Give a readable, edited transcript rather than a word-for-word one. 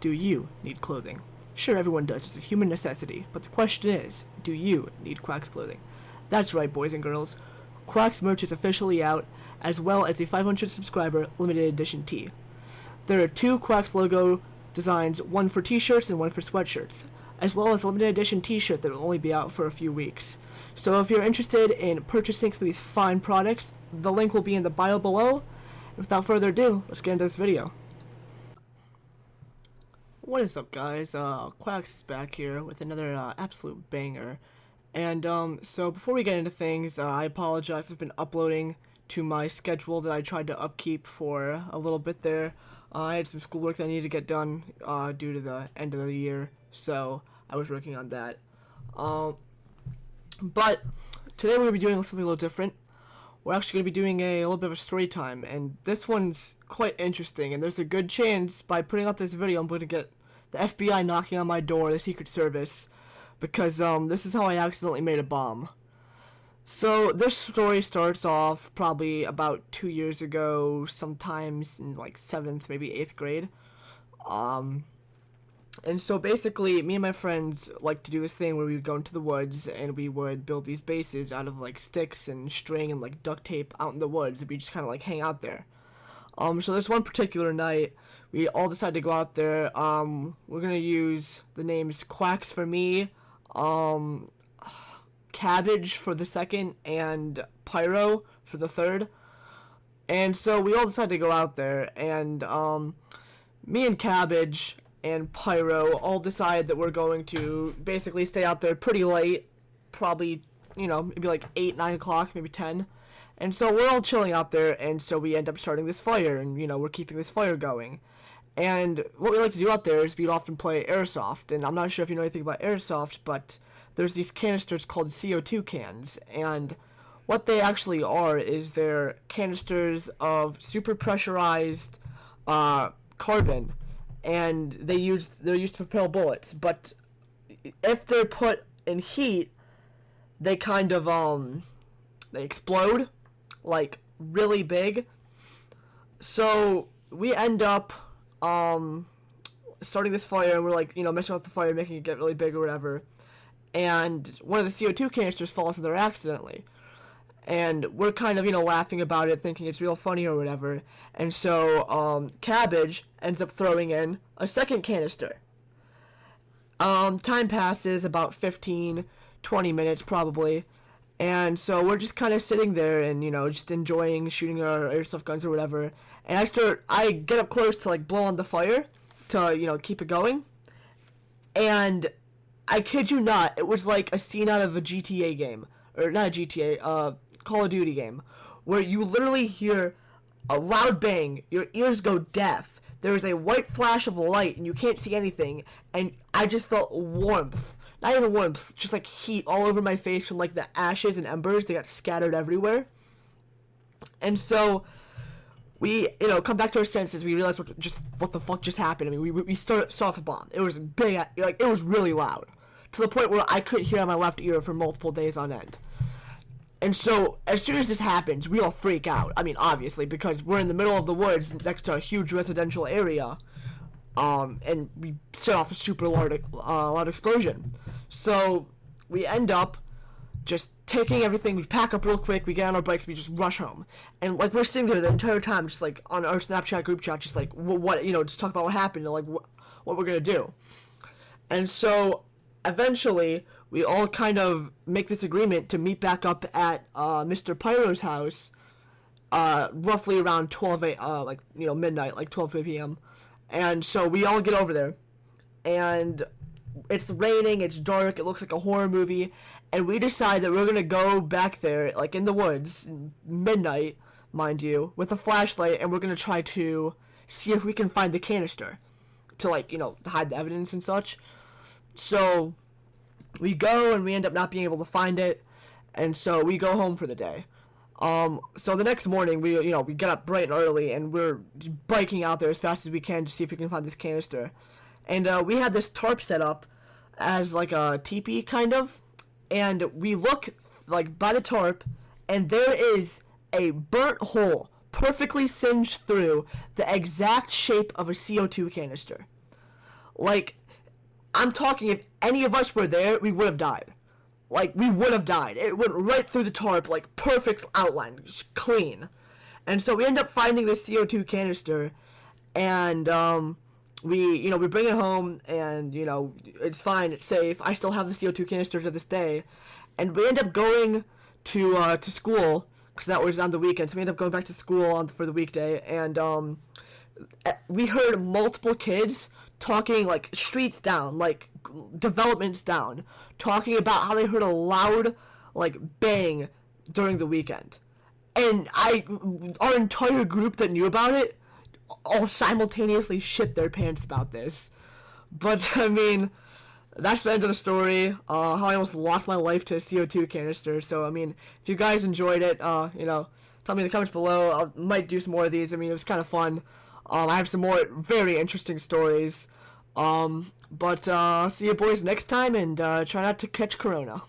Do you need clothing? Sure, everyone does. It's a human necessity. But the question is, do you need Quacks clothing? That's right, boys and girls. Quacks merch is officially out, as well as a 500 subscriber limited edition tee. There are two Quacks logo designs, one for t-shirts and one for sweatshirts, as well as a limited edition t-shirt that will only be out for a few weeks. So if you're interested in purchasing some of these fine products, the link will be in the bio below. Without further ado, let's get into this video. What is up, guys? Quacks is back here with another absolute banger. And so before we get into things, I apologize. I've been uploading to my schedule that I tried to upkeep for a little bit there. I had some schoolwork that I needed to get done due to the end of the year, so I was working on that. But today we're going to be doing something a little different. We're actually going to be doing a little bit of a story time, and this one's quite interesting, and there's a good chance by putting up this video I'm going to get the FBI knocking on my door, the Secret Service, because this is how I accidentally made a bomb. So this story starts off probably about 2 years ago, sometimes in like 7th, maybe 8th grade. And so basically, me and my friends like to do this thing where we would go into the woods and we would build these bases out of like sticks and string and like duct tape out in the woods, and we just kind of like hang out there. So this one particular night, we all decided to go out there. We're gonna use the names Quacks for me, Cabbage for the second, and Pyro for the third. And so we all decided to go out there, and me and Cabbage and Pyro all decided that we're going to basically stay out there pretty late, probably, you know, maybe like 8, 9 o'clock, maybe 10. And so we're all chilling out there, and so we end up starting this fire, and, you know, we're keeping this fire going. And what we like to do out there is we'd often play airsoft, and I'm not sure if you know anything about airsoft, but there's these canisters called CO2 cans, and what they actually are is they're canisters of super pressurized carbon, and they're used to propel bullets. But if they're put in heat, they kind of they explode like really big. So we end up starting this fire, and we're like, you know, messing with the fire, making it get really big or whatever. And one of the CO2 canisters falls in there accidentally. And we're kind of, you know, laughing about it, thinking it's real funny or whatever. And so Cabbage ends up throwing in a second canister. Time passes, about 15, 20 minutes probably. And so we're just kind of sitting there and, you know, just enjoying shooting our airsoft guns or whatever. And I get up close to, like, blow on the fire to, you know, keep it going. And I kid you not, it was like a scene out of a GTA game. Or not a GTA, Call of Duty game, where you literally hear a loud bang, your ears go deaf, there is a white flash of light, and you can't see anything, and I just felt warmth. Not even warmth, just like heat all over my face from like the ashes and embers that got scattered everywhere. And so we, you know, come back to our senses. We realize what the fuck just happened. I mean, we saw off a bomb. It was big, like it was really loud, to the point where I couldn't hear on my left ear for multiple days on end. And so, as soon as this happens, we all freak out. I mean, obviously, because we're in the middle of the woods next to a huge residential area, and we set off a super loud explosion. So, we end up just taking everything, we pack up real quick, we get on our bikes, we just rush home. And, like, we're sitting there the entire time, just, like, on our Snapchat group chat, just, like, what you know, just talk about what happened, and, like, what we're gonna do. And so, eventually, we all kind of make this agreement to meet back up at Mr. Pyro's house, roughly around 12 like, you know, midnight, like 12 p.m. And so we all get over there, and it's raining, it's dark, it looks like a horror movie, and we decide that we're gonna go back there, like in the woods, midnight, mind you, with a flashlight, and we're gonna try to see if we can find the canister to, like, you know, hide the evidence and such. So we go, and we end up not being able to find it, and so we go home for the day. So the next morning, we get up bright and early, and we're just biking out there as fast as we can to see if we can find this canister. And we had this tarp set up as like a teepee kind of, and we look like by the tarp, and there is a burnt hole perfectly singed through the exact shape of a CO2 canister. Like, I'm talking, if any of us were there, we would have died. Like, we would have died. It went right through the tarp, like, perfect outline, just clean. And so we end up finding this CO2 canister, and, we bring it home, and, it's fine, it's safe. I still have the CO2 canister to this day. And we end up going to school, because that was on the weekend, so we end up going back to school for the weekday, and, we heard multiple kids talking, like, streets down, like, developments down, talking about how they heard a loud, like, bang during the weekend. And our entire group that knew about it all simultaneously shit their pants about this. But, I mean, that's the end of the story. How I almost lost my life to a CO2 canister. So, I mean, if you guys enjoyed it, tell me in the comments below. I might do some more of these. I mean, it was kind of fun. I have some more very interesting stories. But see you boys next time, and try not to catch corona.